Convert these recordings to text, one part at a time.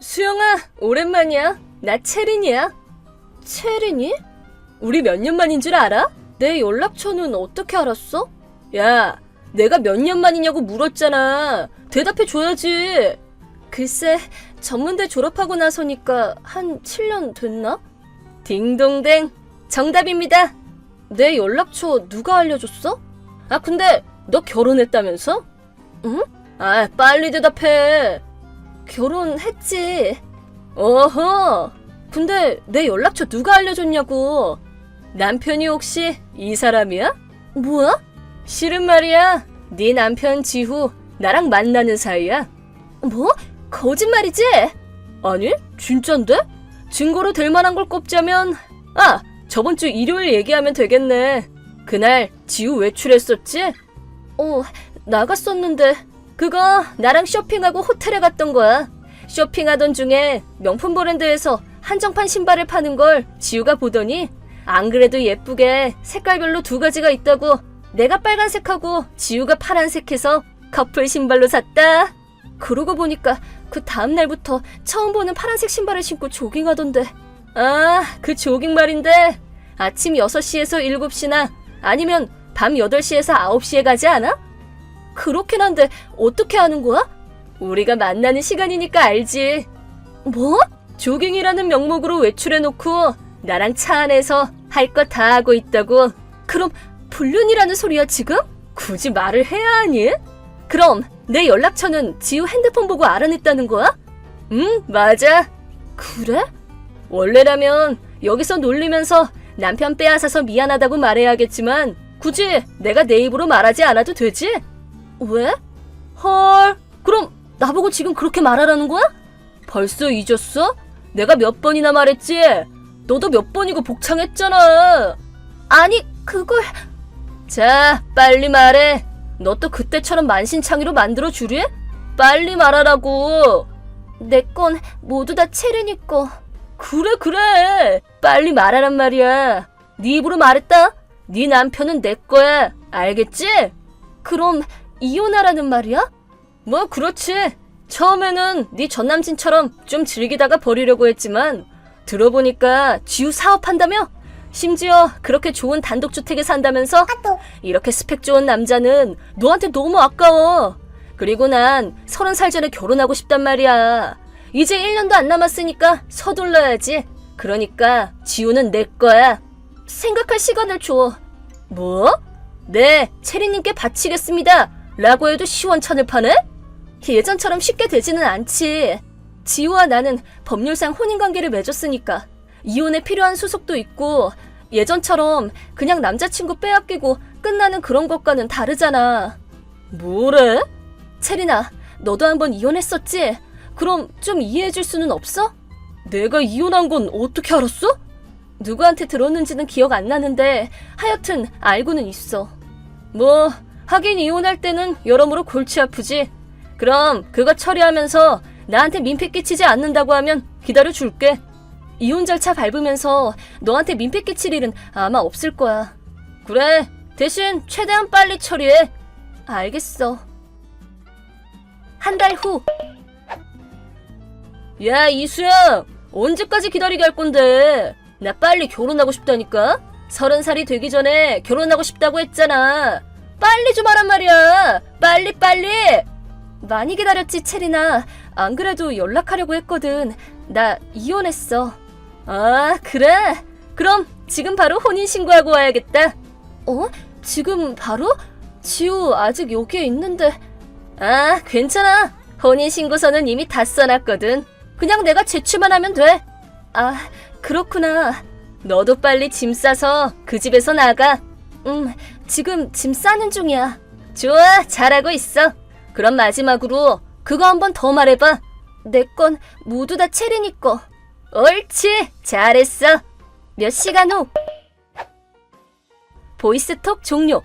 수영아, 오랜만이야. 나 채린이야. 채린이? 우리 몇 년 만인 줄 알아? 내 연락처는 어떻게 알았어? 야, 내가 몇 년 만이냐고 물었잖아. 대답해줘야지. 글쎄, 전문대 졸업하고 나서니까 한 7년 됐나? 딩동댕, 정답입니다. 내 연락처 누가 알려줬어? 아, 근데 너 결혼했다면서? 응? 아, 빨리 대답해. 결혼했지. 어허. 근데 내 연락처 누가 알려줬냐고. 남편이 혹시 이 사람이야? 뭐야? 실은 말이야. 네 남편 지후 나랑 만나는 사이야. 뭐? 거짓말이지? 아니, 진짠데? 증거로 될 만한 걸 꼽자면, 아, 저번 주 일요일 얘기하면 되겠네. 그날 지우 외출했었지? 나갔었는데. 그거 나랑 쇼핑하고 호텔에 갔던 거야. 쇼핑하던 중에 명품 브랜드에서 한정판 신발을 파는 걸 지우가 보더니 안 그래도 예쁘게 색깔별로 2가지가 있다고 내가 빨간색하고 지우가 파란색해서 커플 신발로 샀다. 그러고 보니까 그 다음날부터 처음 보는 파란색 신발을 신고 조깅하던데. 아, 그 조깅 말인데 아침 6시에서 7시나 아니면 밤 8시에서 9시에 가지 않아? 그렇긴 한데 어떻게 아는 거야? 우리가 만나는 시간이니까 알지. 뭐? 조깅이라는 명목으로 외출해놓고 나랑 차 안에서 할 거 다 하고 있다고. 그럼 불륜이라는 소리야 지금? 굳이 말을 해야 하니? 그럼 내 연락처는 지우 핸드폰 보고 알아냈다는 거야? 응, 맞아. 그래? 원래라면 여기서 놀리면서 남편 빼앗아서 미안하다고 말해야겠지만 굳이 내가 내 입으로 말하지 않아도 되지? 왜? 헐, 그럼 나보고 지금 그렇게 말하라는 거야? 벌써 잊었어? 내가 몇 번이나 말했지? 너도 몇 번이고 복창했잖아. 아니, 그걸... 자, 빨리 말해. 너 또 그때처럼 만신창이로 만들어주리? 빨리 말하라고. 내 건 모두 다 채린이 거. 그래. 빨리 말하란 말이야. 네 입으로 말했다. 네 남편은 내 거야. 알겠지? 그럼 이혼하라는 말이야? 뭐 그렇지. 처음에는 네 전남친처럼 좀 즐기다가 버리려고 했지만 들어보니까 지우 사업한다며? 심지어 그렇게 좋은 단독주택에 산다면서? 이렇게 스펙 좋은 남자는 너한테 너무 아까워. 그리고 난 30살 전에 결혼하고 싶단 말이야. 이제 1년도 안 남았으니까 서둘러야지. 그러니까 지우는 내 거야. 생각할 시간을 줘. 뭐? 네, 채리님께 바치겠습니다. 라고 해도 시원찮을 파네? 예전처럼 쉽게 되지는 않지. 지우와 나는 법률상 혼인관계를 맺었으니까 이혼에 필요한 수속도 있고 예전처럼 그냥 남자친구 빼앗기고 끝나는 그런 것과는 다르잖아. 뭐래? 채린아, 너도 한번 이혼했었지? 그럼 좀 이해해줄 수는 없어? 내가 이혼한 건 어떻게 알았어? 누구한테 들었는지는 기억 안 나는데 하여튼 알고는 있어. 뭐 하긴 이혼할 때는 여러모로 골치 아프지. 그럼 그거 처리하면서 나한테 민폐 끼치지 않는다고 하면 기다려줄게. 이혼 절차 밟으면서 너한테 민폐 끼칠 일은 아마 없을 거야. 그래, 대신 최대한 빨리 처리해. 알겠어. 한 달 후. 야, 이수영, 언제까지 기다리게 할 건데? 나 빨리 결혼하고 싶다니까? 30살이 되기 전에 결혼하고 싶다고 했잖아. 빨리 좀 하란 말이야. 빨리. 많이 기다렸지, 채린아. 안 그래도 연락하려고 했거든. 나 이혼했어. 아, 그래? 그럼 지금 바로 혼인신고하고 와야겠다. 지금 바로? 지우 아직 여기에 있는데. 아, 괜찮아. 혼인신고서는 이미 다 써놨거든. 그냥 내가 제출만 하면 돼. 아, 그렇구나. 너도 빨리 짐 싸서 그 집에서 나가. 지금 짐 싸는 중이야. 좋아, 잘하고 있어. 그럼 마지막으로 그거 한번 더 말해봐. 내 건 모두 다 채린이 거. 옳지, 잘했어. 몇 시간 후. 보이스톡 종료.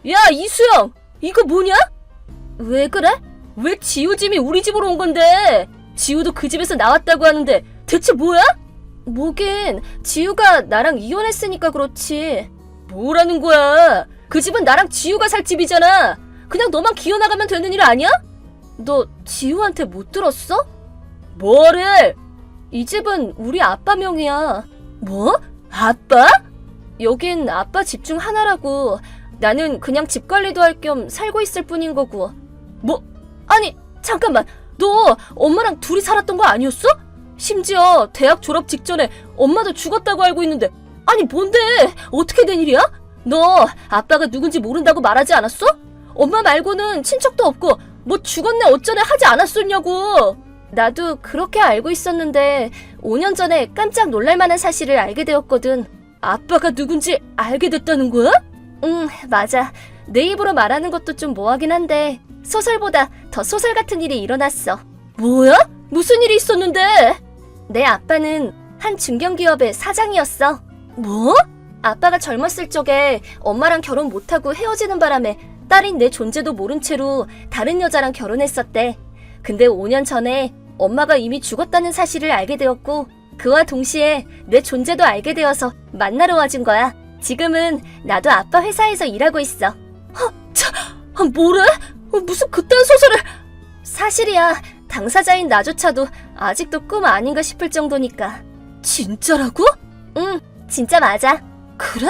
야, 이수영, 이거 뭐냐? 왜 그래? 왜 지우 짐이 우리 집으로 온 건데? 지우도 그 집에서 나왔다고 하는데 대체 뭐야? 뭐긴, 지우가 나랑 이혼했으니까 그렇지. 뭐라는 거야? 그 집은 나랑 지우가 살 집이잖아. 그냥 너만 기어나가면 되는 일 아니야? 너 지우한테 못 들었어? 뭐를? 이 집은 우리 아빠 명의야. 뭐? 아빠? 여긴 아빠 집 중 하나라고. 나는 그냥 집 관리도 할 겸 살고 있을 뿐인 거고. 뭐? 아니, 잠깐만. 너 엄마랑 둘이 살았던 거 아니었어? 심지어 대학 졸업 직전에 엄마도 죽었다고 알고 있는데. 아니, 뭔데? 어떻게 된 일이야? 너 아빠가 누군지 모른다고 말하지 않았어? 엄마 말고는 친척도 없고 뭐 죽었네 어쩌네 하지 않았었냐고. 나도 그렇게 알고 있었는데 5년 전에 깜짝 놀랄만한 사실을 알게 되었거든. 아빠가 누군지 알게 됐다는 거야? 응, 맞아. 내 입으로 말하는 것도 좀 뭐하긴 한데 소설보다 더 소설 같은 일이 일어났어. 뭐야? 무슨 일이 있었는데? 내 아빠는 한 중견기업의 사장이었어. 뭐? 아빠가 젊었을 적에 엄마랑 결혼 못하고 헤어지는 바람에 딸인 내 존재도 모른 채로 다른 여자랑 결혼했었대. 근데 5년 전에 엄마가 이미 죽었다는 사실을 알게 되었고 그와 동시에 내 존재도 알게 되어서 만나러 와준 거야. 지금은 나도 아빠 회사에서 일하고 있어. 뭐래? 무슨 그딴 소설을... 사실이야. 당사자인 나조차도 아직도 꿈 아닌가 싶을 정도니까. 진짜라고? 응, 진짜 맞아. 그래?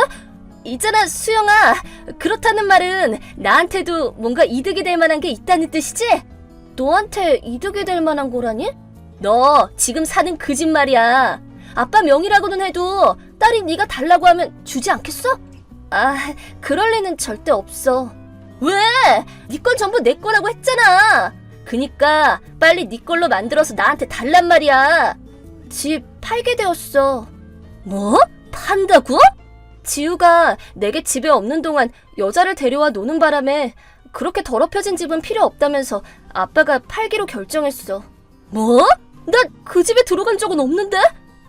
있잖아, 수영아. 그렇다는 말은 나한테도 뭔가 이득이 될 만한 게 있다는 뜻이지? 너한테 이득이 될 만한 거라니? 너 지금 사는 그 집 말이야. 아빠 명의라고는 해도 딸이 네가 달라고 하면 주지 않겠어? 아, 그럴 리는 절대 없어. 왜? 네 건 전부 내 거라고 했잖아. 그니까 빨리 네 걸로 만들어서 나한테 달란 말이야. 집 팔게 되었어. 뭐? 판다고? 지우가 내게 집에 없는 동안 여자를 데려와 노는 바람에 그렇게 더럽혀진 집은 필요 없다면서 아빠가 팔기로 결정했어. 뭐? 나 그 집에 들어간 적은 없는데?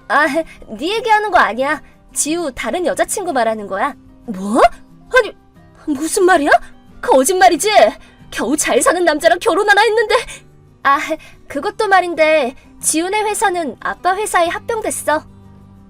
아, 네 얘기하는 거 아니야. 지우 다른 여자친구 말하는 거야. 뭐? 아니, 무슨 말이야? 거짓말이지? 겨우 잘 사는 남자랑 결혼 하나 했는데. 아, 그것도 말인데 지훈의 회사는 아빠 회사에 합병됐어.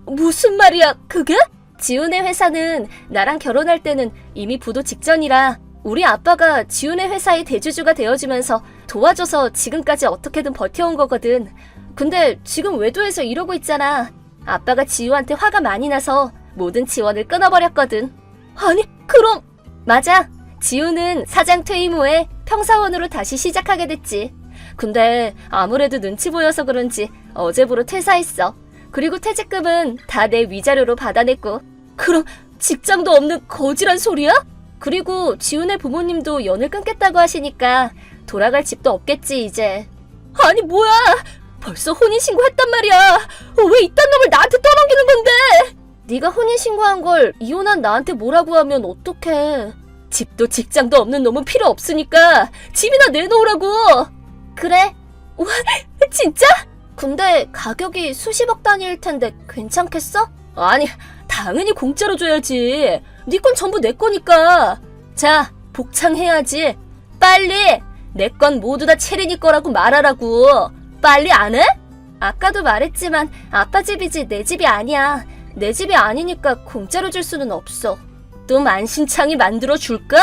무슨 말이야, 그게? 지훈의 회사는 나랑 결혼할 때는 이미 부도 직전이라 우리 아빠가 지훈의 회사의 대주주가 되어주면서 도와줘서 지금까지 어떻게든 버텨온 거거든. 근데 지금 외도에서 이러고 있잖아. 아빠가 지우한테 화가 많이 나서 모든 지원을 끊어버렸거든. 아니, 그럼... 맞아. 지우는 사장 퇴임 후에 평사원으로 다시 시작하게 됐지. 근데 아무래도 눈치 보여서 그런지 어제부로 퇴사했어. 그리고 퇴직금은 다 내 위자료로 받아냈고. 그럼 직장도 없는 거지란 소리야? 그리고 지훈의 부모님도 연을 끊겠다고 하시니까 돌아갈 집도 없겠지 이제. 아니 뭐야, 벌써 혼인신고했단 말이야. 왜 이딴 놈을 나한테 떠넘기는 건데? 네가 혼인신고한 걸 이혼한 나한테 뭐라고 하면 어떡해. 집도 직장도 없는 놈은 필요 없으니까 집이나 내놓으라고. 그래? 와, 진짜? 근데 가격이 수십억 단위일 텐데 괜찮겠어? 아니, 당연히 공짜로 줘야지. 네 건 전부 내 거니까. 자, 복창해야지. 빨리! 내 건 모두 다 체린이 거라고 말하라고. 빨리 안 해? 아까도 말했지만 아빠 집이지 내 집이 아니야. 내 집이 아니니까 공짜로 줄 수는 없어. 또 만신창이 만들어 줄까?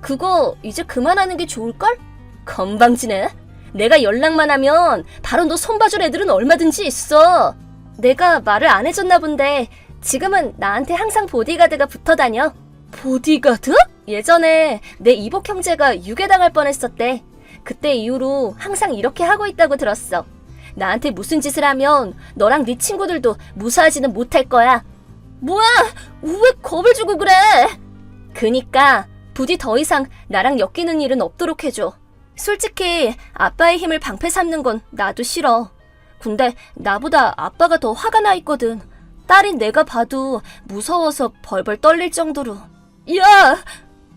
그거 이제 그만하는 게 좋을걸? 건방지네. 내가 연락만 하면 바로 너 손봐줄 애들은 얼마든지 있어. 내가 말을 안 해줬나 본데 지금은 나한테 항상 보디가드가 붙어 다녀. 보디가드? 예전에 내 이복 형제가 유괴당할 뻔했었대. 그때 이후로 항상 이렇게 하고 있다고 들었어. 나한테 무슨 짓을 하면 너랑 네 친구들도 무사하지는 못할 거야. 뭐야? 왜 겁을 주고 그래? 그니까 부디 더 이상 나랑 엮이는 일은 없도록 해줘. 솔직히 아빠의 힘을 방패 삼는 건 나도 싫어. 근데 나보다 아빠가 더 화가 나 있거든. 딸인 내가 봐도 무서워서 벌벌 떨릴 정도로. 야!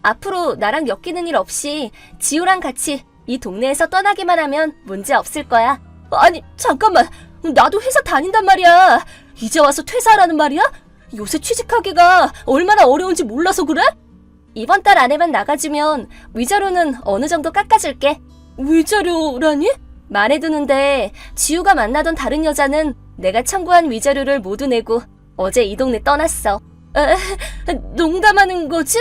앞으로 나랑 엮이는 일 없이 지우랑 같이 이 동네에서 떠나기만 하면 문제 없을 거야. 아니, 잠깐만. 나도 회사 다닌단 말이야. 이제 와서 퇴사하라는 말이야? 요새 취직하기가 얼마나 어려운지 몰라서 그래? 이번 달 안에만 나가주면 위자료는 어느 정도 깎아줄게. 위자료라니? 말해두는데 지우가 만나던 다른 여자는 내가 청구한 위자료를 모두 내고 어제 이 동네 떠났어. 농담하는 거지?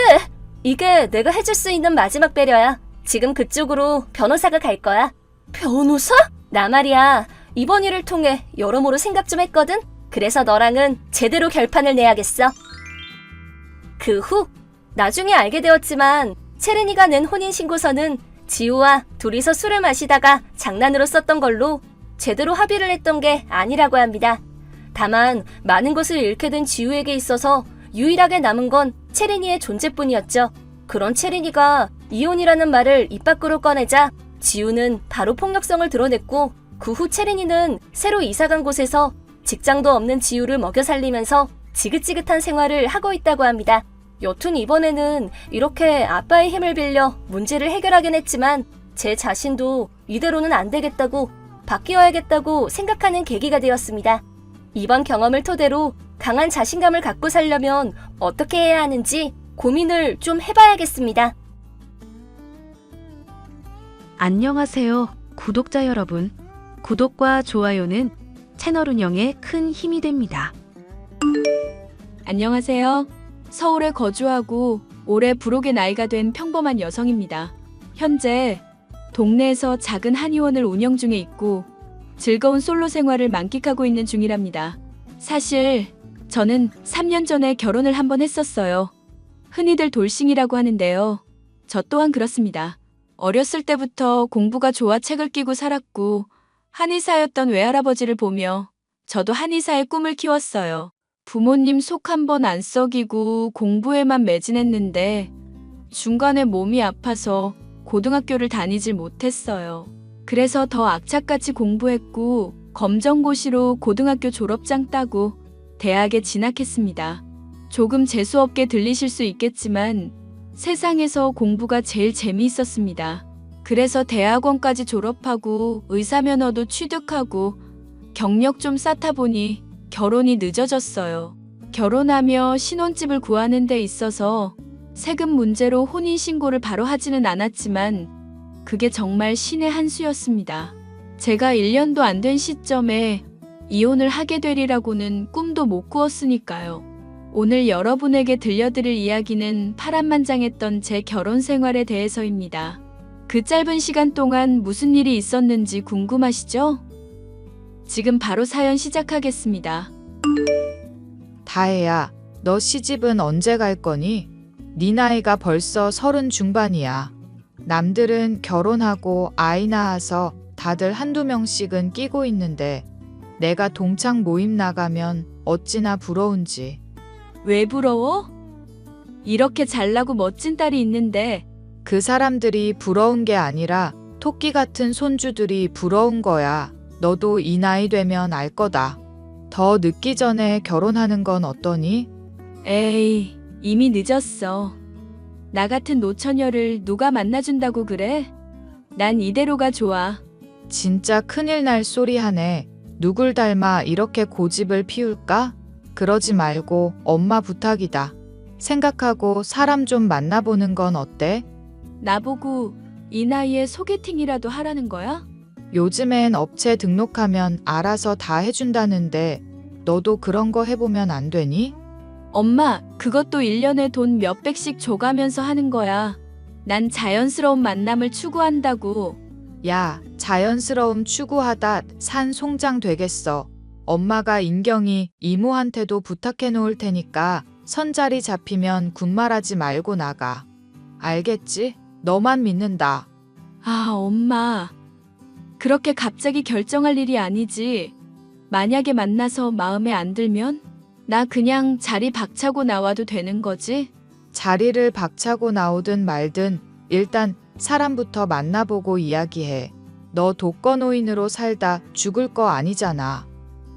이게 내가 해줄 수 있는 마지막 배려야. 지금 그쪽으로 변호사가 갈 거야. 변호사? 나 말이야. 이번 일을 통해 여러모로 생각 좀 했거든? 그래서 너랑은 제대로 결판을 내야겠어. 그 후 나중에 알게 되었지만 체르니가 낸 혼인신고서는 지우와 둘이서 술을 마시다가 장난으로 썼던 걸로 제대로 합의를 했던 게 아니라고 합니다. 다만 많은 것을 잃게 된 지우에게 있어서 유일하게 남은 건 체르니의 존재뿐이었죠. 그런 체르니가 이혼이라는 말을 입 밖으로 꺼내자 지우는 바로 폭력성을 드러냈고 그 후 체르니는 새로 이사간 곳에서 직장도 없는 지우를 먹여 살리면서 지긋지긋한 생활을 하고 있다고 합니다. 여튼 이번에는 이렇게 아빠의 힘을 빌려 문제를 해결하긴 했지만 제 자신도 이대로는 안 되겠다고 바뀌어야겠다고 생각하는 계기가 되었습니다. 이번 경험을 토대로 강한 자신감을 갖고 살려면 어떻게 해야 하는지 고민을 좀 해봐야겠습니다. 안녕하세요, 구독자 여러분. 구독과 좋아요는 채널 운영에 큰 힘이 됩니다. 안녕하세요. 서울에 거주하고 올해 불혹의 나이가 된 평범한 여성입니다. 현재 동네에서 작은 한의원을 운영 중에 있고 즐거운 솔로 생활을 만끽하고 있는 중이랍니다. 사실 저는 3년 전에 결혼을 한번 했었어요. 흔히들 돌싱이라고 하는데요. 저 또한 그렇습니다. 어렸을 때부터 공부가 좋아 책을 끼고 살았고 한의사였던 외할아버지를 보며 저도 한의사의 꿈을 키웠어요. 부모님 속 한 번 안 썩이고 공부에만 매진했는데 중간에 몸이 아파서 고등학교를 다니질 못했어요. 그래서 더 악착같이 공부했고 검정고시로 고등학교 졸업장 따고 대학에 진학했습니다. 조금 재수없게 들리실 수 있겠지만 세상에서 공부가 제일 재미있었습니다. 그래서 대학원까지 졸업하고 의사면허도 취득하고 경력 좀 쌓다 보니 결혼이 늦어졌어요. 결혼하며 신혼집을 구하는 데 있어서 세금 문제로 혼인신고를 바로 하지는 않았지만 그게 정말 신의 한 수였습니다. 제가 1년도 안 된 시점에 이혼을 하게 되리라고는 꿈도 못 꾸었으니까요. 오늘 여러분에게 들려드릴 이야기는 파란만장했던 제 결혼 생활에 대해서입니다. 그 짧은 시간 동안 무슨 일이 있었는지 궁금하시죠? 지금 바로 사연 시작하겠습니다. 다혜야, 너 시집은 언제 갈 거니? 네 나이가 벌써 30 중반이야. 남들은 결혼하고 아이 낳아서 다들 한두 명씩은 끼고 있는데 내가 동창 모임 나가면 어찌나 부러운지. 왜 부러워? 이렇게 잘나고 멋진 딸이 있는데. 그 사람들이 부러운 게 아니라 토끼 같은 손주들이 부러운 거야. 너도 이 나이 되면 알 거다. 더 늦기 전에 결혼하는 건 어떠니? 에이, 이미 늦었어. 나 같은 노처녀를 누가 만나준다고 그래? 난 이대로가 좋아. 진짜 큰일 날 소리 하네. 누굴 닮아 이렇게 고집을 피울까? 그러지 말고 엄마 부탁이다. 생각하고 사람 좀 만나보는 건 어때? 나보고 이 나이에 소개팅이라도 하라는 거야? 요즘엔 업체 등록하면 알아서 다 해준다는데 너도 그런 거 해보면 안 되니? 엄마, 그것도 1년에 돈 몇백씩 줘가면서 하는 거야. 난 자연스러운 만남을 추구한다고. 야, 자연스러움 추구하다 산 송장 되겠어. 엄마가 인경이 이모한테도 부탁해 놓을 테니까 선자리 잡히면 군말하지 말고 나가. 알겠지? 너만 믿는다. 아, 엄마. 그렇게 갑자기 결정할 일이 아니지. 만약에 만나서 마음에 안 들면? 나 그냥 자리 박차고 나와도 되는 거지? 자리를 박차고 나오든 말든 일단 사람부터 만나보고 이야기해. 너 독거노인으로 살다 죽을 거 아니잖아.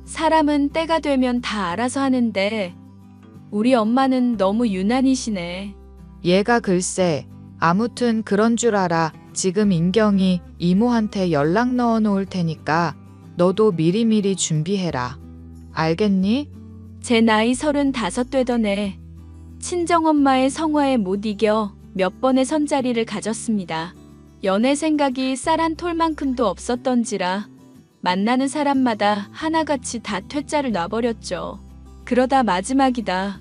사람은 때가 되면 다 알아서 하는데 우리 엄마는 너무 유난이시네. 얘가 글쎄 아무튼 그런 줄 알아. 지금 인경이 이모한테 연락 넣어 놓을 테니까 너도 미리미리 준비해라. 알겠니? 제 나이 35 되던 해 친정엄마의 성화에 못 이겨 몇 번의 선자리를 가졌습니다. 연애 생각이 쌀 한 톨만큼도 없었던지라 만나는 사람마다 하나같이 다 퇴짜를 놔버렸죠. 그러다 마지막이다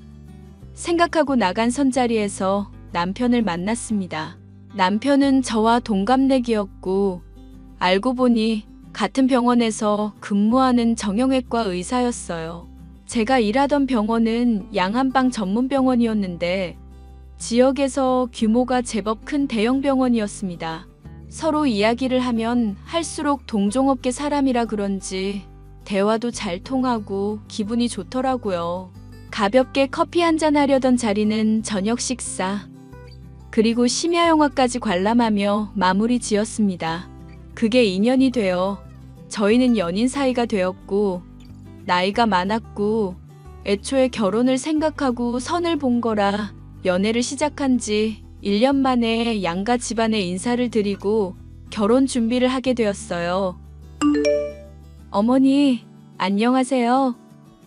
생각하고 나간 선자리에서 남편을 만났습니다. 남편은 저와 동갑내기였고 알고 보니 같은 병원에서 근무하는 정형외과 의사였어요. 제가 일하던 병원은 양한방 전문 병원이었는데 지역에서 규모가 제법 큰 대형 병원이었습니다. 서로 이야기를 하면 할수록 동종업계 사람이라 그런지 대화도 잘 통하고 기분이 좋더라고요. 가볍게 커피 한잔 하려던 자리는 저녁 식사, 그리고 심야 영화까지 관람하며 마무리 지었습니다. 그게 인연이 되어 저희는 연인 사이가 되었고 나이가 많았고 애초에 결혼을 생각하고 선을 본 거라 연애를 시작한 지 1년 만에 양가 집안에 인사를 드리고 결혼 준비를 하게 되었어요. 어머니, 안녕하세요.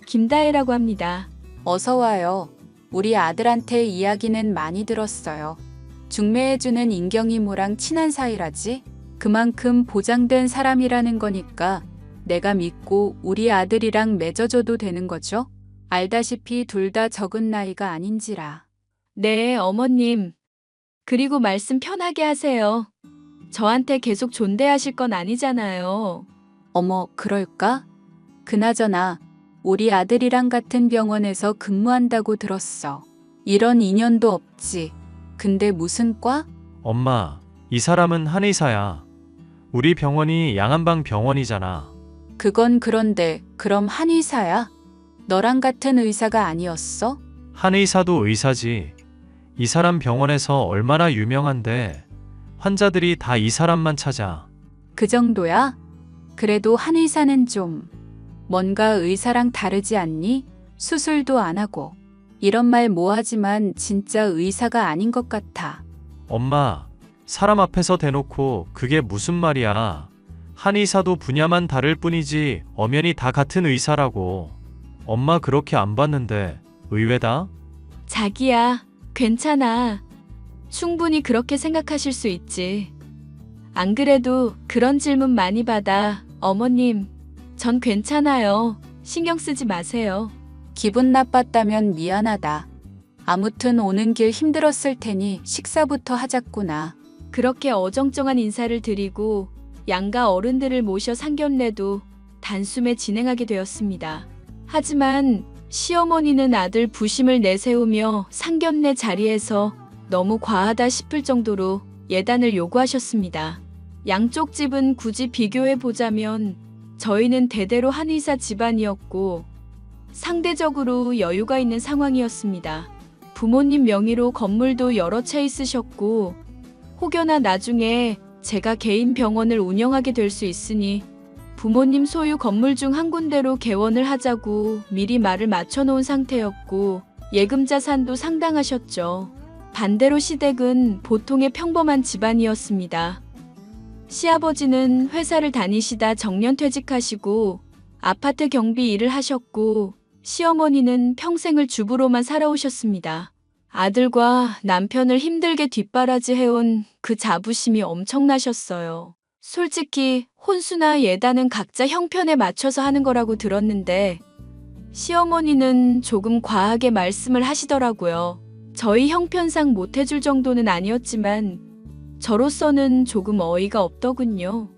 김다혜라고 합니다. 어서 와요. 우리 아들한테 이야기는 많이 들었어요. 중매해주는 인경이모랑 친한 사이라지? 그만큼 보장된 사람이라는 거니까 내가 믿고 우리 아들이랑 맺어줘도 되는 거죠? 알다시피 둘 다 적은 나이가 아닌지라. 네, 어머님. 그리고 말씀 편하게 하세요. 저한테 계속 존대하실 건 아니잖아요. 어머, 그럴까? 그나저나 우리 아들이랑 같은 병원에서 근무한다고 들었어. 이런 인연도 없지. 근데 무슨 과? 엄마, 이 사람은 한의사야. 우리 병원이 양한방 병원이잖아. 그건 그런데 그럼 한의사야? 너랑 같은 의사가 아니었어? 한의사도 의사지. 이 사람 병원에서 얼마나 유명한데 환자들이 다 이 사람만 찾아. 그 정도야? 그래도 한의사는 좀 뭔가 의사랑 다르지 않니? 수술도 안 하고. 이런 말 뭐하지만 진짜 의사가 아닌 것 같아. 엄마, 사람 앞에서 대놓고 그게 무슨 말이야. 한의사도 분야만 다를 뿐이지 엄연히 다 같은 의사라고. 엄마 그렇게 안 봤는데 의외다? 자기야, 괜찮아. 충분히 그렇게 생각하실 수 있지. 안 그래도 그런 질문 많이 받아. 어머님, 전 괜찮아요. 신경 쓰지 마세요. 기분 나빴다면 미안하다. 아무튼 오는 길 힘들었을 테니 식사부터 하자꾸나. 그렇게 어정쩡한 인사를 드리고 양가 어른들을 모셔 상견례도 단숨에 진행하게 되었습니다. 하지만 시어머니는 아들 부심을 내세우며 상견례 자리에서 너무 과하다 싶을 정도로 예단을 요구하셨습니다. 양쪽 집은 굳이 비교해 보자면 저희는 대대로 한의사 집안이었고 상대적으로 여유가 있는 상황이었습니다. 부모님 명의로 건물도 여러 채 있으셨고 혹여나 나중에 제가 개인 병원을 운영하게 될 수 있으니 부모님 소유 건물 중 한 군데로 개원을 하자고 미리 말을 맞춰놓은 상태였고 예금 자산도 상당하셨죠. 반대로 시댁은 보통의 평범한 집안이었습니다. 시아버지는 회사를 다니시다 정년퇴직하시고 아파트 경비 일을 하셨고 시어머니는 평생을 주부로만 살아오셨습니다. 아들과 남편을 힘들게 뒷바라지해온 그 자부심이 엄청나셨어요. 솔직히 혼수나 예단은 각자 형편에 맞춰서 하는 거라고 들었는데 시어머니는 조금 과하게 말씀을 하시더라고요. 저희 형편상 못해줄 정도는 아니었지만 저로서는 조금 어이가 없더군요.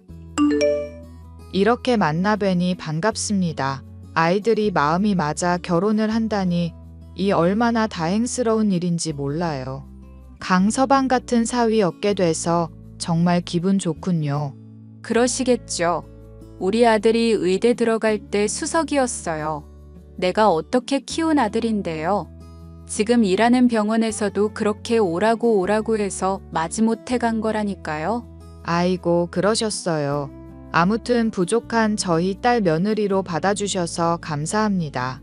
이렇게 만나 뵈니 반갑습니다. 아이들이 마음이 맞아 결혼을 한다니 이 얼마나 다행스러운 일인지 몰라요. 강서방 같은 사위 얻게 돼서 정말 기분 좋군요. 그러시겠죠. 우리 아들이 의대 들어갈 때 수석이었어요. 내가 어떻게 키운 아들인데요. 지금 일하는 병원에서도 그렇게 오라고 해서 마지못해 간 거라니까요. 아이고, 그러셨어요. 아무튼 부족한 저희 딸 며느리로 받아주셔서 감사합니다.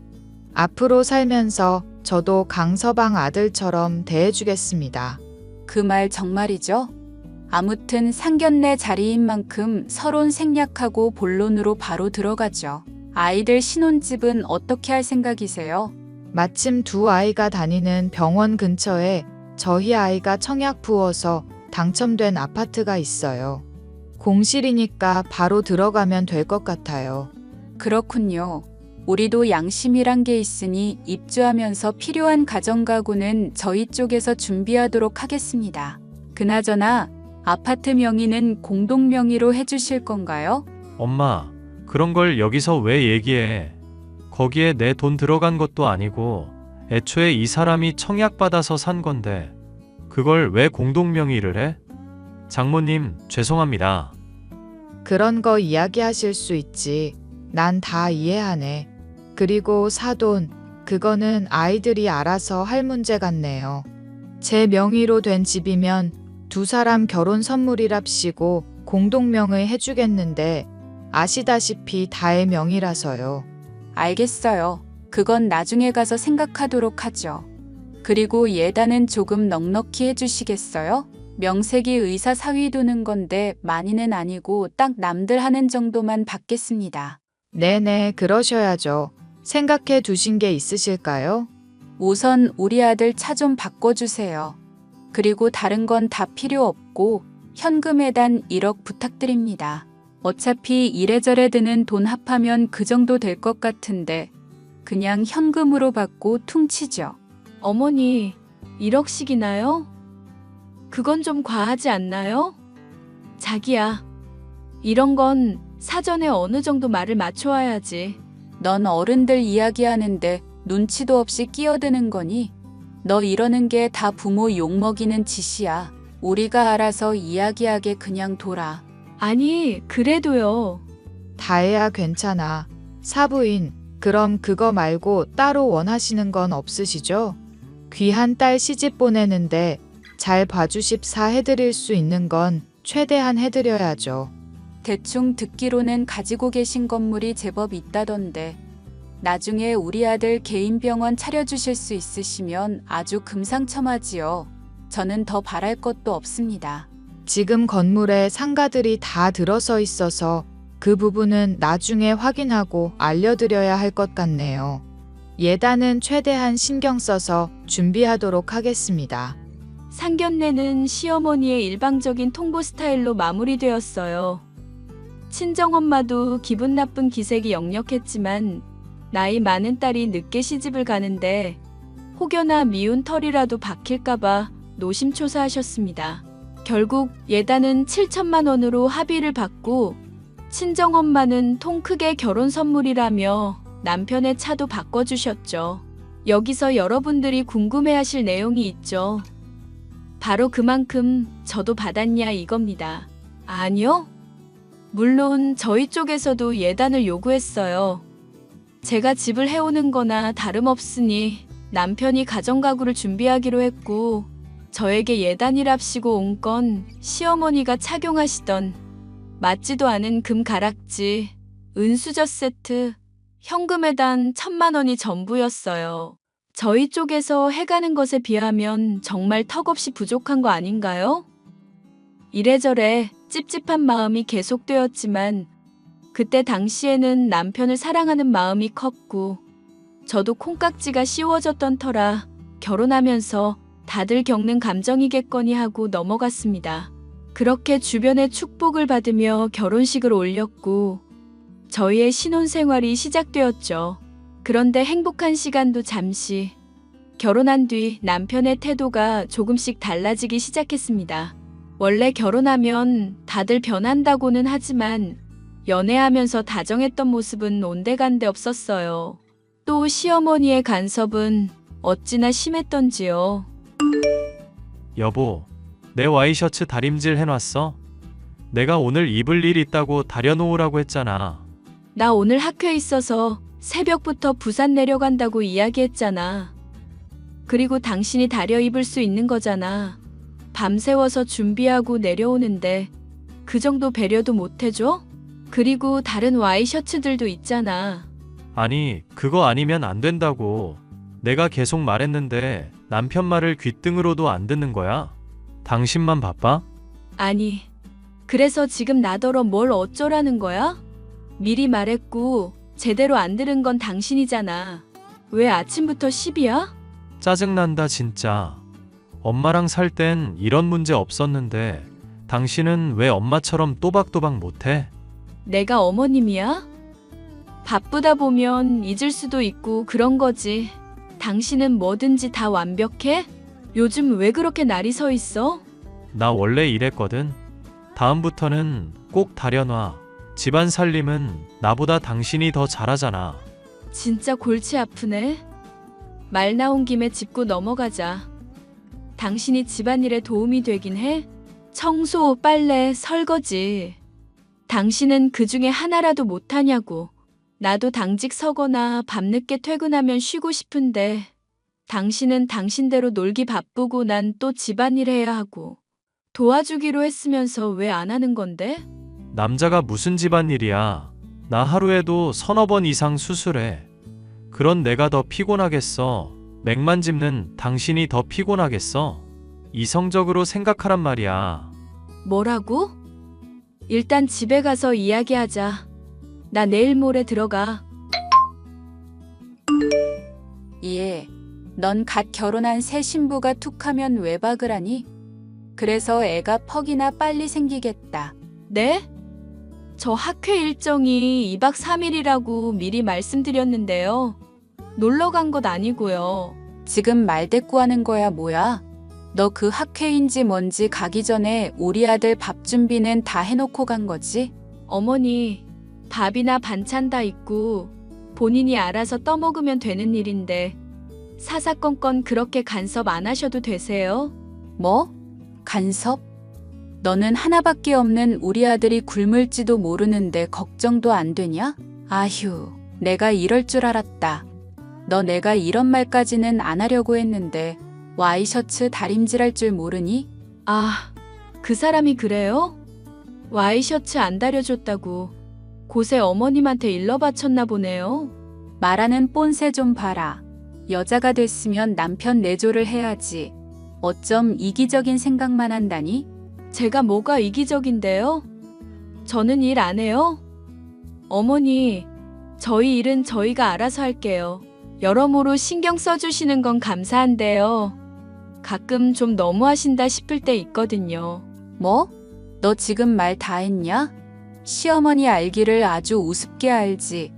앞으로 살면서 저도 강서방 아들처럼 대해주겠습니다. 그 말 정말이죠? 아무튼 상견례 자리인 만큼 서론 생략하고 본론으로 바로 들어가죠. 아이들 신혼집은 어떻게 할 생각이세요? 마침 두 아이가 다니는 병원 근처에 저희 아이가 청약 부어서 당첨된 아파트가 있어요. 공실이니까 바로 들어가면 될 것 같아요. 그렇군요. 우리도 양심이란 게 있으니 입주하면서 필요한 가정가구는 저희 쪽에서 준비하도록 하겠습니다. 그나저나 아파트 명의는 공동 명의로 해주실 건가요? 엄마, 그런 걸 여기서 왜 얘기해? 거기에 내 돈 들어간 것도 아니고 애초에 이 사람이 청약받아서 산 건데 그걸 왜 공동명의를 해? 장모님, 죄송합니다. 그런 거 이야기하실 수 있지. 난 다 이해하네. 그리고 사돈, 그거는 아이들이 알아서 할 문제 같네요. 제 명의로 된 집이면 두 사람 결혼 선물이랍시고 공동명의 해주겠는데 아시다시피 다의 명의라서요. 알겠어요. 그건 나중에 가서 생각하도록 하죠. 그리고 예단은 조금 넉넉히 해주시겠어요? 명색이 의사 사위 두는 건데 많이는 아니고 딱 남들 하는 정도만 받겠습니다. 네네, 그러셔야죠. 생각해 두신 게 있으실까요? 우선 우리 아들 차 좀 바꿔주세요. 그리고 다른 건 다 필요 없고 현금에단 1억 부탁드립니다. 어차피 이래저래 드는 돈 합하면 그 정도 될 것 같은데 그냥 현금으로 받고 퉁치죠. 어머니, 1억씩이나요? 그건 좀 과하지 않나요? 자기야, 이런 건 사전에 어느 정도 말을 맞춰와야지. 넌 어른들 이야기하는데 눈치도 없이 끼어드는 거니? 너 이러는 게 다 부모 욕먹이는 짓이야. 우리가 알아서 이야기하게 그냥 둬라. 아니, 그래도요. 다혜야, 괜찮아. 사부인, 그럼 그거 말고 따로 원하시는 건 없으시죠? 귀한 딸 시집 보내는데 잘 봐주십사 해드릴 수 있는 건 최대한 해드려야죠. 대충 듣기로는 가지고 계신 건물이 제법 있다던데 나중에 우리 아들 개인 병원 차려주실 수 있으시면 아주 금상첨화지요. 저는 더 바랄 것도 없습니다. 지금 건물에 상가들이 다 들어서 있어서 그 부분은 나중에 확인하고 알려드려야 할 것 같네요. 예단은 최대한 신경 써서 준비하도록 하겠습니다. 상견례는 시어머니의 일방적인 통보 스타일로 마무리되었어요. 친정엄마도 기분 나쁜 기색이 역력했지만 나이 많은 딸이 늦게 시집을 가는데 혹여나 미운 털이라도 박힐까봐 노심초사하셨습니다. 결국 예단은 7천만 원으로 합의를 받고 친정엄마는 통 크게 결혼 선물이라며 남편의 차도 바꿔주셨죠. 여기서 여러분들이 궁금해하실 내용이 있죠. 바로 그만큼 저도 받았냐 이겁니다. 아니요? 물론 저희 쪽에서도 예단을 요구했어요. 제가 집을 해오는 거나 다름없으니 남편이 가정가구를 준비하기로 했고 저에게 예단이랍시고 온 건 시어머니가 착용하시던 맞지도 않은 금 가락지, 은수저 세트, 현금에단 1,000만 원이 전부였어요. 저희 쪽에서 해가는 것에 비하면 정말 턱없이 부족한 거 아닌가요? 이래저래 찝찝한 마음이 계속되었지만 그때 당시에는 남편을 사랑하는 마음이 컸고 저도 콩깍지가 씌워졌던 터라 결혼하면서 다들 겪는 감정이겠거니 하고 넘어갔습니다. 그렇게 주변의 축복을 받으며 결혼식을 올렸고 저희의 신혼생활이 시작되었죠. 그런데 행복한 시간도 잠시. 결혼한 뒤 남편의 태도가 조금씩 달라지기 시작했습니다. 원래 결혼하면 다들 변한다고는 하지만 연애하면서 다정했던 모습은 온데간데 없었어요. 또 시어머니의 간섭은 어찌나 심했던지요. 여보, 내 와이셔츠 다림질 해놨어? 내가 오늘 입을 일 있다고 다려놓으라고 했잖아. 나 오늘 학회에 있어서 새벽부터 부산 내려간다고 이야기했잖아. 그리고 당신이 다려 입을 수 있는 거잖아. 밤새워서 준비하고 내려오는데 그 정도 배려도 못 해줘? 그리고 다른 와이셔츠들도 있잖아. 아니, 그거 아니면 안 된다고. 내가 계속 말했는데 남편 말을 귓등으로도 안 듣는 거야? 당신만 바빠? 아니, 그래서 지금 나더러 뭘 어쩌라는 거야? 미리 말했고 제대로 안 들은 건 당신이잖아. 왜 아침부터 시비야? 짜증난다 진짜. 엄마랑 살 땐 이런 문제 없었는데 당신은 왜 엄마처럼 또박또박 못해? 내가 어머님이야? 바쁘다 보면 잊을 수도 있고 그런 거지. 당신은 뭐든지 다 완벽해? 요즘 왜 그렇게 날이 서 있어? 나 원래 이랬거든. 다음부터는 꼭 다려놔. 집안 살림은 나보다 당신이 더 잘하잖아. 진짜 골치 아프네. 말 나온 김에 짚고 넘어가자. 당신이 집안일에 도움이 되긴 해? 청소, 빨래, 설거지. 당신은 그 중에 하나라도 못하냐고. 나도 당직 서거나 밤늦게 퇴근하면 쉬고 싶은데 당신은 당신대로 놀기 바쁘고 난 또 집안일 해야 하고. 도와주기로 했으면서 왜 안 하는 건데? 남자가 무슨 집안일이야. 나 하루에도 서너 번 이상 수술해. 그런 내가 더 피곤하겠어. 맥만 짚는 당신이 더 피곤하겠어. 이성적으로 생각하란 말이야. 뭐라고? 일단 집에 가서 이야기하자. 나 내일 모레 들어가. 예. 넌 갓 결혼한 새 신부가 툭하면 외박을 하니? 그래서 애가 퍽이나 빨리 생기겠다. 네? 저 학회 일정이 2박 3일이라고 미리 말씀드렸는데요. 놀러 간 것 아니고요. 지금 말대꾸하는 거야 뭐야? 너 그 학회인지 뭔지 가기 전에 우리 아들 밥 준비는 다 해놓고 간 거지? 어머니, 밥이나 반찬 다 있고 본인이 알아서 떠먹으면 되는 일인데 사사건건 그렇게 간섭 안 하셔도 되세요? 뭐? 간섭? 너는 하나밖에 없는 우리 아들이 굶을지도 모르는데 걱정도 안 되냐? 아휴, 내가 이럴 줄 알았다. 너 내가 이런 말까지는 안 하려고 했는데 와이셔츠 다림질할 줄 모르니? 아, 그 사람이 그래요? 와이셔츠 안 다려줬다고 곳에 어머님한테 일러 바쳤나 보네요. 말하는 뽐새 좀 봐라. 여자가 됐으면 남편 내조를 해야지. 어쩜 이기적인 생각만 한다니? 제가 뭐가 이기적인데요? 저는 일 안 해요? 어머니, 저희 일은 저희가 알아서 할게요. 여러모로 신경 써주시는 건 감사한데요. 가끔 좀 너무하신다 싶을 때 있거든요. 뭐? 너 지금 말 다 했냐? 시어머니 알기를 아주 우습게 알지.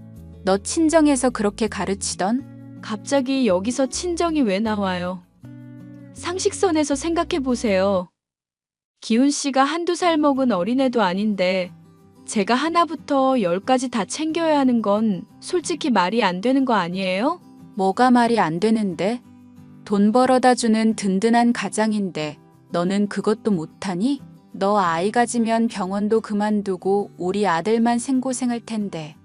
너 친정에서 그렇게 가르치던? 갑자기 여기서 친정이 왜 나와요? 상식선에서 생각해보세요. 기훈 씨가 한두 살 먹은 어린애도 아닌데 제가 하나부터 10까지 다 챙겨야 하는 건 솔직히 말이 안 되는 거 아니에요? 뭐가 말이 안 되는데? 돈 벌어다 주는 든든한 가장인데 너는 그것도 못하니? 너 아이 가지면 병원도 그만두고 우리 아들만 생고생할 텐데.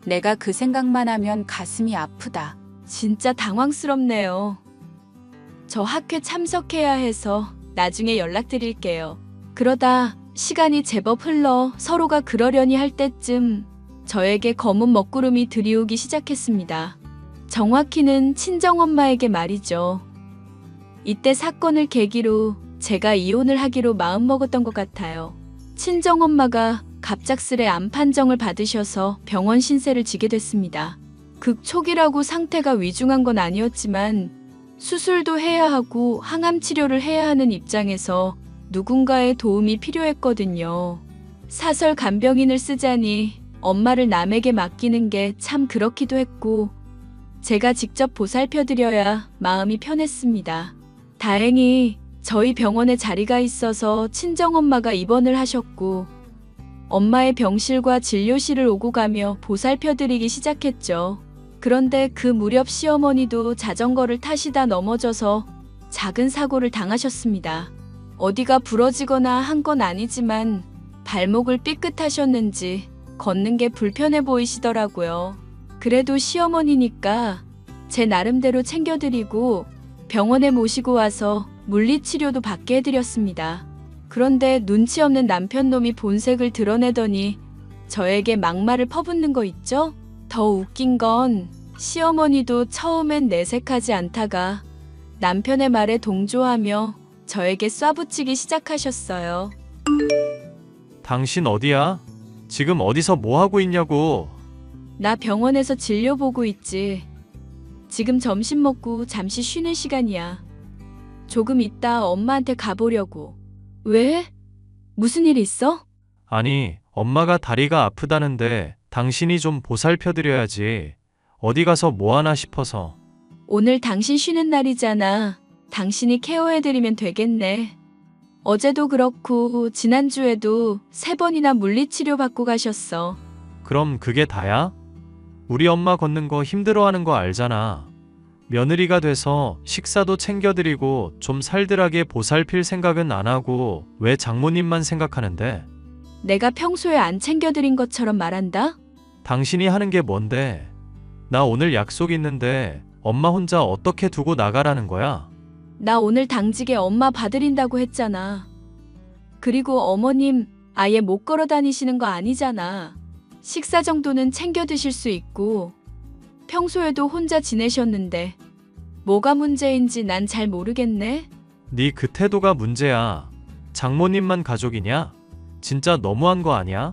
내가 그 생각만 하면 가슴이 아프다. 진짜 당황스럽네요. 저 학회 참석해야 해서 나중에 연락드릴게요. 그러다 시간이 제법 흘러 서로가 그러려니 할 때쯤 저에게 검은 먹구름이 들이오기 시작했습니다. 정확히는 친정엄마에게 말이죠. 이때 사건을 계기로 제가 이혼을 하기로 마음먹었던 것 같아요. 친정엄마가 갑작스레 암 판정을 받으셔서 병원 신세를 지게 됐습니다. 극초기라고 상태가 위중한 건 아니었지만 수술도 해야 하고 항암 치료를 해야 하는 입장에서 누군가의 도움이 필요했거든요. 사설 간병인을 쓰자니 엄마를 남에게 맡기는 게 참 그렇기도 했고 제가 직접 보살펴드려야 마음이 편했습니다. 다행히 저희 병원에 자리가 있어서 친정엄마가 입원을 하셨고 엄마의 병실과 진료실을 오고 가며 보살펴드리기 시작했죠. 그런데 그 무렵 시어머니도 자전거를 타시다 넘어져서 작은 사고를 당하셨습니다. 어디가 부러지거나 한 건 아니지만 발목을 삐끗하셨는지 걷는 게 불편해 보이시더라고요. 그래도 시어머니니까 제 나름대로 챙겨드리고 병원에 모시고 와서 물리치료도 받게 해드렸습니다. 그런데 눈치 없는 남편놈이 본색을 드러내더니 저에게 막말을 퍼붓는 거 있죠? 더 웃긴 건 시어머니도 처음엔 내색하지 않다가 남편의 말에 동조하며 저에게 쏴붙이기 시작하셨어요. 당신 어디야? 지금 어디서 뭐 하고 있냐고. 나 병원에서 진료 보고 있지. 지금 점심 먹고 잠시 쉬는 시간이야. 조금 있다 엄마한테 가보려고. 왜? 무슨 일 있어? 아니, 엄마가 다리가 아프다는데 당신이 좀 보살펴드려야지. 어디 가서 뭐 하나 싶어서. 오늘 당신 쉬는 날이잖아. 당신이 케어해드리면 되겠네. 어제도 그렇고 지난주에도 3번이나 물리치료 받고 가셨어. 그럼 그게 다야? 우리 엄마 걷는 거 힘들어하는 거 알잖아. 며느리가 돼서 식사도 챙겨드리고 좀 살들하게 보살필 생각은 안 하고 왜 장모님만 생각하는데? 내가 평소에 안 챙겨드린 것처럼 말한다? 당신이 하는 게 뭔데? 나 오늘 약속 있는데 엄마 혼자 어떻게 두고 나가라는 거야? 나 오늘 당직에 엄마 봐드린다고 했잖아. 그리고 어머님 아예 못 걸어 다니시는 거 아니잖아. 식사 정도는 챙겨 드실 수 있고 평소에도 혼자 지내셨는데 뭐가 문제인지 난 잘 모르겠네. 네 그 태도가 문제야. 장모님만 가족이냐? 진짜 너무한 거 아니야?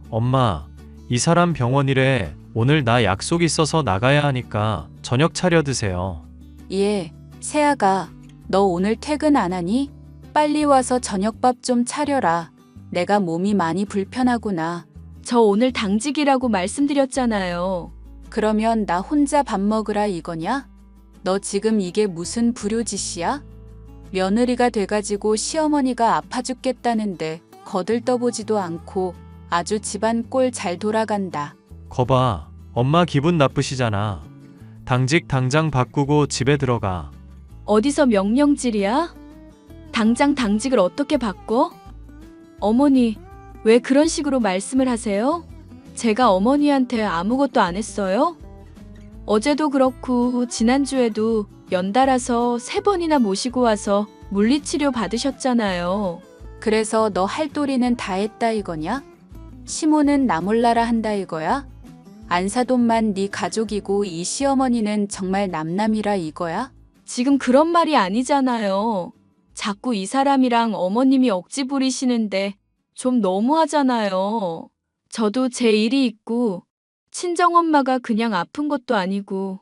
엄마, 이 사람 병원이래. 오늘 나 약속 있어서 나가야 하니까 저녁 차려 드세요. 예, 세아가, 너 오늘 퇴근 안 하니? 빨리 와서 저녁밥 좀 차려라. 내가 몸이 많이 불편하구나. 저 오늘 당직이라고 말씀드렸잖아요. 그러면 나 혼자 밥 먹으라 이거냐? 너 지금 이게 무슨 불효짓이야? 며느리가 돼가지고 시어머니가 아파 죽겠다는데 거들떠보지도 않고 아주 집안 꼴 잘 돌아간다. 거봐, 엄마 기분 나쁘시잖아. 당직 당장 바꾸고 집에 들어가. 어디서 명령질이야? 당장 당직을 어떻게 바꿔? 어머니, 왜 그런 식으로 말씀을 하세요? 제가 어머니한테 아무것도 안 했어요? 어제도 그렇고 지난주에도 연달아서 3번이나 모시고 와서 물리치료 받으셨잖아요. 그래서 너 할 도리는 다 했다 이거냐? 시모는 나 몰라라 한다 이거야? 안사돈만 네 가족이고 이 시어머니는 정말 남남이라 이거야? 지금 그런 말이 아니잖아요. 자꾸 이 사람이랑 어머님이 억지 부리시는데 좀 너무하잖아요. 저도 제 일이 있고 친정엄마가 그냥 아픈 것도 아니고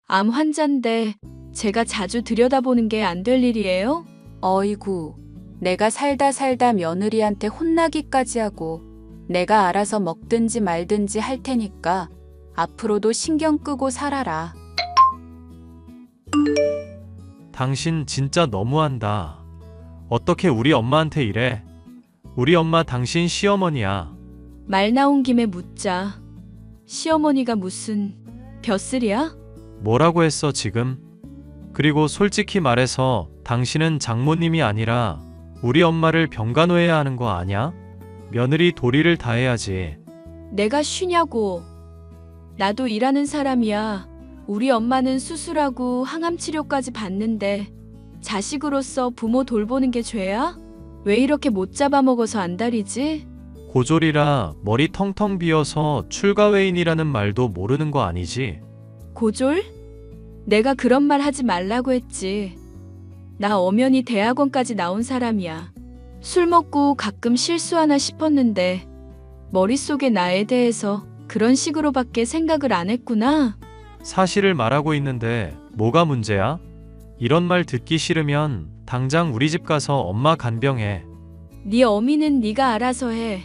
암 환자인데 제가 자주 들여다보는 게 안 될 일이에요? 어이구, 내가 살다 며느리한테 혼나기까지 하고 내가 알아서 먹든지 말든지 할 테니까 앞으로도 신경 끄고 살아라. 당신 진짜 너무한다. 어떻게 우리 엄마한테 이래? 우리 엄마 당신 시어머니야. 말 나온 김에 묻자. 시어머니가 무슨 벼슬이야? 뭐라고 했어 지금? 그리고 솔직히 말해서 당신은 장모님이 아니라 우리 엄마를 병간호해야 하는 거 아냐? 며느리 도리를 다해야지. 내가 쉬냐고. 나도 일하는 사람이야. 우리 엄마는 수술하고 항암 치료까지 받는데 자식으로서 부모 돌보는 게 죄야? 왜 이렇게 못 잡아먹어서 안달이지? 고졸이라 머리 텅텅 비어서 출가회인이라는 말도 모르는 거 아니지? 고졸? 내가 그런 말 하지 말라고 했지. 나 엄연히 대학원까지 나온 사람이야. 술 먹고 가끔 실수하나 싶었는데 머릿속에 나에 대해서 그런 식으로밖에 생각을 안 했구나. 사실을 말하고 있는데 뭐가 문제야? 이런 말 듣기 싫으면 당장 우리 집 가서 엄마 간병해. 네 어미는 네가 알아서 해.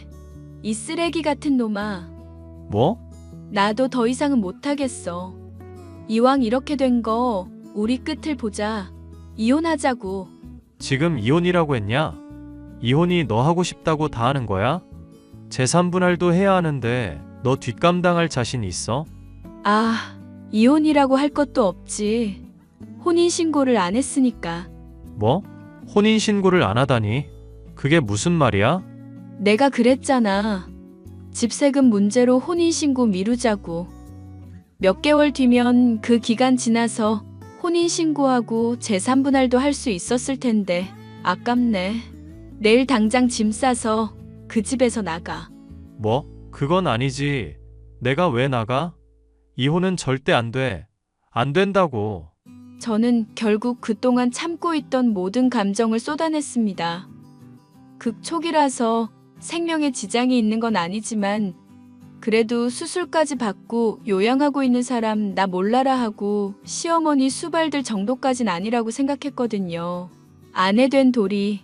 이 쓰레기 같은 놈아. 뭐? 나도 더 이상은 못하겠어. 이왕 이렇게 된 거 우리 끝을 보자. 이혼하자고. 지금 이혼이라고 했냐? 이혼이 너 하고 싶다고 다 하는 거야? 재산 분할도 해야 하는데 너 뒷감당할 자신 있어? 아, 이혼이라고 할 것도 없지. 혼인신고를 안 했으니까. 뭐? 혼인신고를 안 하다니? 그게 무슨 말이야? 내가 그랬잖아. 집세금 문제로 혼인신고 미루자고. 몇 개월 뒤면 그 기간 지나서 혼인신고하고 재산분할도 할 수 있었을 텐데 아깝네. 내일 당장 짐 싸서 그 집에서 나가. 뭐? 그건 아니지. 내가 왜 나가? 이혼은 절대 안 돼. 안 된다고. 저는 결국 그동안 참고 있던 모든 감정을 쏟아냈습니다. 극초기라서 생명에 지장이 있는 건 아니지만 그래도 수술까지 받고 요양하고 있는 사람 나 몰라라 하고 시어머니 수발들 정도까진 아니라고 생각했거든요. 아내 된 도리,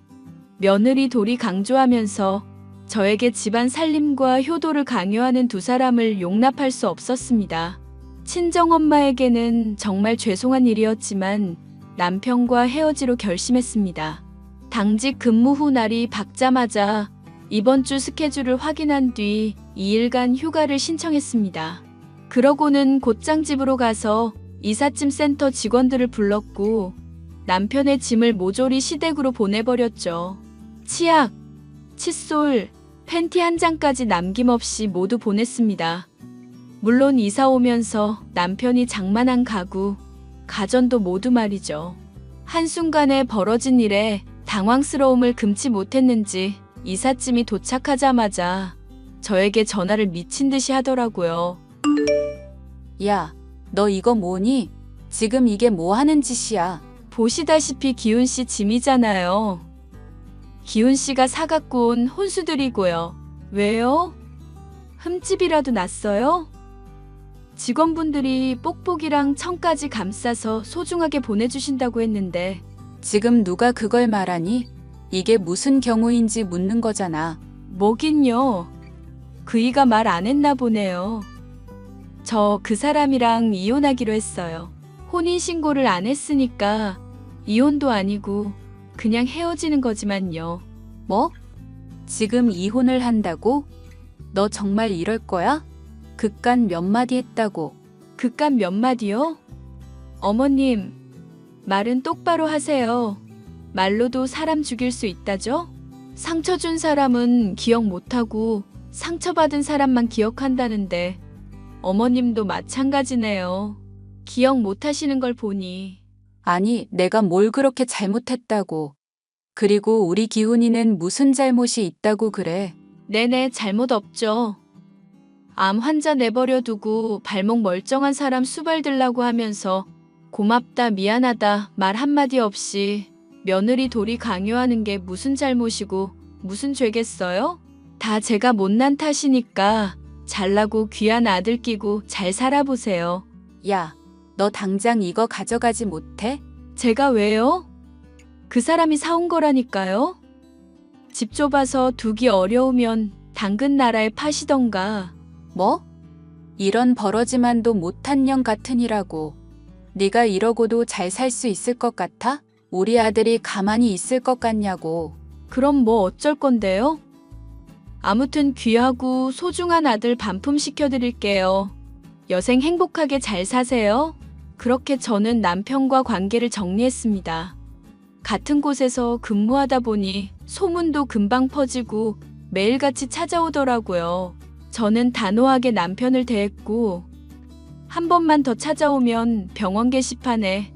며느리 도리 강조하면서 저에게 집안 살림과 효도를 강요하는 두 사람을 용납할 수 없었습니다. 친정엄마에게는 정말 죄송한 일이었지만 남편과 헤어지로 결심했습니다. 당직 근무 후 날이 밝자마자 이번 주 스케줄을 확인한 뒤 2일간 휴가를 신청했습니다. 그러고는 곧장 집으로 가서 이삿짐 센터 직원들을 불렀고 남편의 짐을 모조리 시댁으로 보내버렸죠. 치약, 칫솔, 팬티 한 장까지 남김없이 모두 보냈습니다. 물론 이사 오면서 남편이 장만한 가구, 가전도 모두 말이죠. 한순간에 벌어진 일에 당황스러움을 금치 못했는지 이삿짐이 도착하자마자 저에게 전화를 미친 듯이 하더라고요. 야, 너 이거 뭐니? 지금 이게 뭐 하는 짓이야? 보시다시피 기훈 씨 짐이잖아요. 기훈 씨가 사갖고 온 혼수들이고요. 왜요? 흠집이라도 났어요? 직원분들이 뽁뽁이랑 청까지 감싸서 소중하게 보내주신다고 했는데 지금 누가 그걸 말하니? 이게 무슨 경우인지 묻는 거잖아. 뭐긴요. 그이가 말 안 했나 보네요. 저 그 사람이랑 이혼하기로 했어요. 혼인신고를 안 했으니까 이혼도 아니고 그냥 헤어지는 거지만요. 뭐? 지금 이혼을 한다고? 너 정말 이럴 거야? 그깟 몇 마디 했다고. 그깟 몇 마디요? 어머님, 말은 똑바로 하세요. 말로도 사람 죽일 수 있다죠? 상처 준 사람은 기억 못하고 상처받은 사람만 기억한다는데 어머님도 마찬가지네요. 기억 못하시는 걸 보니. 아니, 내가 뭘 그렇게 잘못했다고. 그리고 우리 기훈이는 무슨 잘못이 있다고 그래. 네네, 잘못 없죠. 암 환자 내버려 두고 발목 멀쩡한 사람 수발들라고 하면서 고맙다 미안하다 말 한마디 없이 며느리 도리 강요하는 게 무슨 잘못이고 무슨 죄겠어요? 다 제가 못난 탓이니까 잘나고 귀한 아들 끼고 잘 살아보세요. 야, 너 당장 이거 가져가지 못해? 제가 왜요? 그 사람이 사온 거라니까요. 집 좁아서 두기 어려우면 당근 나라에 파시던가. 뭐? 이런 버러지만도 못한 년 같으니라고. 네가 이러고도 잘 살 수 있을 것 같아? 우리 아들이 가만히 있을 것 같냐고. 그럼 뭐 어쩔 건데요? 아무튼 귀하고 소중한 아들 반품 시켜드릴게요. 여생 행복하게 잘 사세요. 그렇게 저는 남편과 관계를 정리했습니다. 같은 곳에서 근무하다 보니 소문도 금방 퍼지고 매일같이 찾아오더라고요. 저는 단호하게 남편을 대했고 한 번만 더 찾아오면 병원 게시판에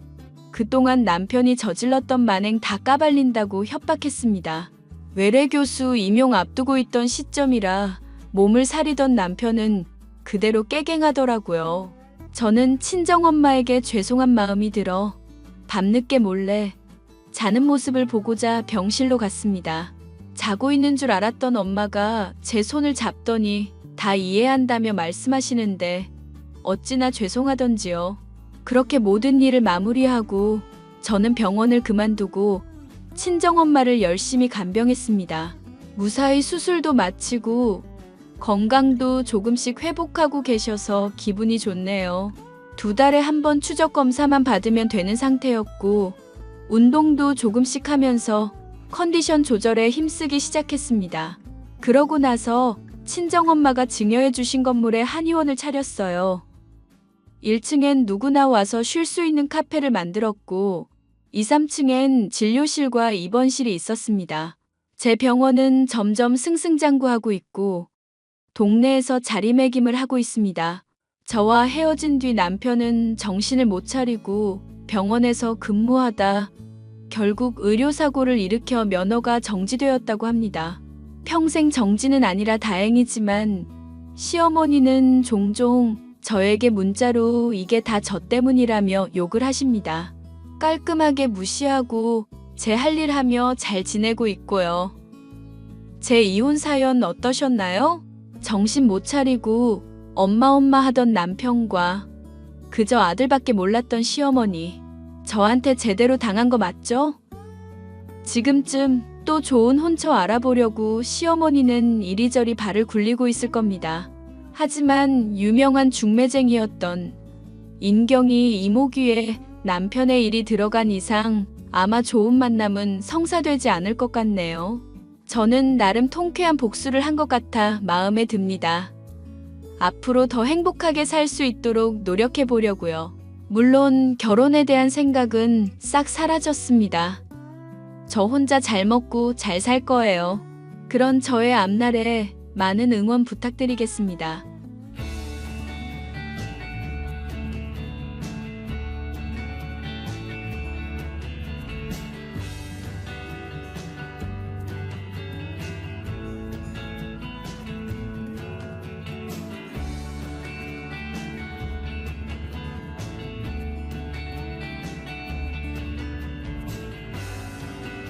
그동안 남편이 저질렀던 만행 다 까발린다고 협박했습니다. 외래교수 임용 앞두고 있던 시점이라 몸을 사리던 남편은 그대로 깨갱하더라고요. 저는 친정엄마에게 죄송한 마음이 들어 밤늦게 몰래 자는 모습을 보고자 병실로 갔습니다. 자고 있는 줄 알았던 엄마가 제 손을 잡더니 다 이해한다며 말씀하시는데 어찌나 죄송하던지요. 그렇게 모든 일을 마무리하고 저는 병원을 그만두고 친정엄마를 열심히 간병했습니다. 무사히 수술도 마치고 건강도 조금씩 회복하고 계셔서 기분이 좋네요. 2달에 한 번 추적 검사만 받으면 되는 상태였고 운동도 조금씩 하면서 컨디션 조절에 힘쓰기 시작했습니다. 그러고 나서 친정엄마가 증여해 주신 건물에 한의원을 차렸어요. 1층엔 누구나 와서 쉴 수 있는 카페를 만들었고 2, 3층엔 진료실과 입원실이 있었습니다. 제 병원은 점점 승승장구하고 있고 동네에서 자리매김을 하고 있습니다. 저와 헤어진 뒤 남편은 정신을 못 차리고 병원에서 근무하다 결국 의료사고를 일으켜 면허가 정지되었다고 합니다. 평생 정지는 아니라 다행이지만 시어머니는 종종 저에게 문자로 이게 다 저 때문이라며 욕을 하십니다. 깔끔하게 무시하고 제 할 일 하며 잘 지내고 있고요. 제 이혼 사연 어떠셨나요? 정신 못 차리고 엄마 하던 남편과 그저 아들밖에 몰랐던 시어머니. 저한테 제대로 당한 거 맞죠? 지금쯤 또 좋은 혼처 알아보려고 시어머니는 이리저리 발을 굴리고 있을 겁니다. 하지만 유명한 중매쟁이였던 인경이 이모 귀에 남편의 일이 들어간 이상 아마 좋은 만남은 성사되지 않을 것 같네요. 저는 나름 통쾌한 복수를 한 것 같아 마음에 듭니다. 앞으로 더 행복하게 살 수 있도록 노력해 보려고요. 물론 결혼에 대한 생각은 싹 사라졌습니다. 저 혼자 잘 먹고 잘 살 거예요. 그런 저의 앞날에 많은 응원 부탁드리겠습니다.